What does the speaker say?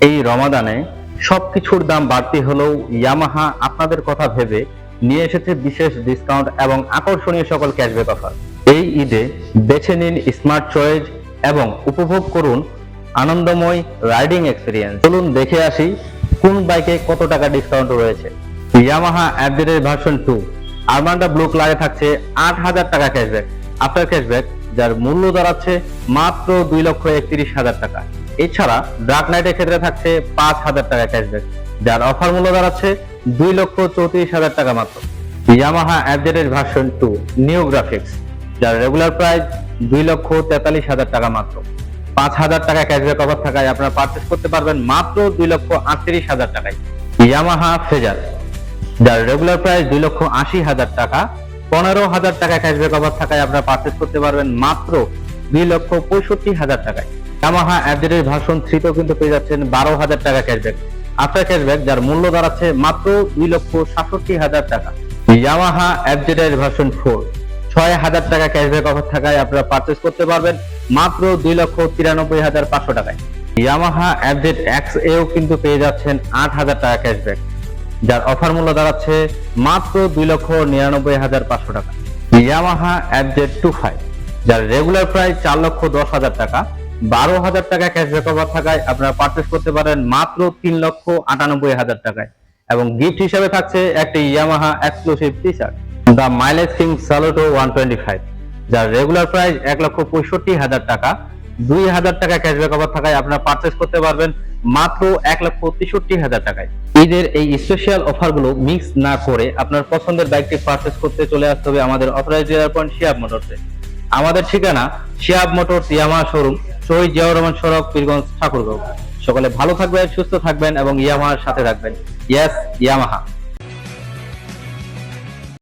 এই রমাদানে সবকিছুর দাম বাড়তি হলেও ইয়ামাহা আপনাদের কথা ভেবে নিয়ে এসেছে বিশেষ ডিসকাউন্ট এবং আকর্ষণীয় সকল ক্যাশব্যাক অফার। এই ঈদে বেছে নিন স্মার্ট চয়েস এবং উপভোগ করুন আনন্দময় রাইডিং এক্সপিরিয়েন্স। চলুন দেখে আসি কোন বাইকে কত টাকা ডিসকাউন্ট রয়েছে। ইয়ামাহা অ্যাপডেটেড ভার্সন 2 আরমান্ডা ব্লু কালারে থাকছে ৮,০০০ টাকা ক্যাশব্যাক, আফটার ক্যাশব্যাক, যার মূল্য দাঁড়াচ্ছে মাত্র ২,৩১,০০০ টাকা। এছাড়া ডার্ক নাইটের ক্ষেত্রে থাকছে ৫,০০০ টাকা ক্যাশব্যাক, যার অফার মূল্য দাঁড়াচ্ছে ২,৩৪,০০০ টাকা মাত্র। ইয়ামাহা অ্যাপডেটেড ভার্সন 2 নিউ গ্রাফিক্স, যার রেগুলার প্রাইস ২,৪৩,০০০ টাকা মাত্র। ৫,০০০ টাকা ক্যাশব্যাক অফার থাকায় আপনারা পারচেস করতে পারবেন মাত্র ২,৩৮,০০০ টাকায়। ইয়ামাহা ফেজার, যার রেগুলার প্রাইস ২,৮০,০০০ টাকা, ১৫,০০০ টাকা ক্যাশব্যাক অফার থাকায় আপনারা পারচেস করতে পারবেন মাত্র ২,৬৫,০০০ টাকায়। ইয়ামাহা অ্যাপডেটেড ভার্সন 3 তেও কিন্তু পেয়ে যাচ্ছেন ১২,০০০ টাকা ক্যাশব্যাক, আফটার ক্যাশব্যাক, যার মূল্য দাঁড়াচ্ছে মাত্র ২,৬৭,০০০ টাকা। ইয়ামাহা অ্যাপডেটেড ভার্সন 4 ৬,০০০ টাকা ক্যাশব্যাক অফার থাকায় আপনারা পারচেস করতে পারবেন মাত্র ২,৯৩,৫০০ টাকায়। ইয়ামাহা অ্যাপডেট এক্স এও কিন্তু পেয়ে যাচ্ছেন ৮,০০০ টাকা ক্যাশব্যাক, যার অফার মূল্য দাঁড়াচ্ছে মাত্র ২,৯৯,৫০০ টাকা। ইয়ামাহা অ্যাপডেট 25, যার রেগুলার প্রাইস ৪,১০,০০০ টাকা, ১২,০০০ টাকা ক্যাশব্যাক অফার থাকায় আপনারা পারচেস করতে পারেন মাত্র ৩,৯৮,০০০ টাকায়। এবং গিফট হিসেবে থাকছে একটি Yamaha exclusive T shirt the mileage king Saluto 125, যার রেগুলার প্রাইস ১,৬৫,০০০ টাকা, ২,০০০ টাকা ক্যাশব্যাক অফার থাকায় আপনারা পারচেস করতে পারবেন মাত্র ১,৬৩,০০০ টাকায়। ঈদের এই স্পেশাল অফারগুলো মিক্স না করে আপনার পছন্দের বাইকটি পারচেস করতে চলে আসতে হবে আমাদের অথরাইজড ডিলার পয়েন্ট শিহাব মোটরসে। আমাদের ঠিকানা শিহাব মোটরস ইয়ামাহা শোরুম, শহীদ জিয়াউর রহমান সড়ক, পীরগঞ্জ, ঠাকুরগাঁও। সকলে ভালো থাকবেন, সুস্থ থাকবেন এবং ইয়ামাহার সাথে থাকবেন। Yes, Yamaha.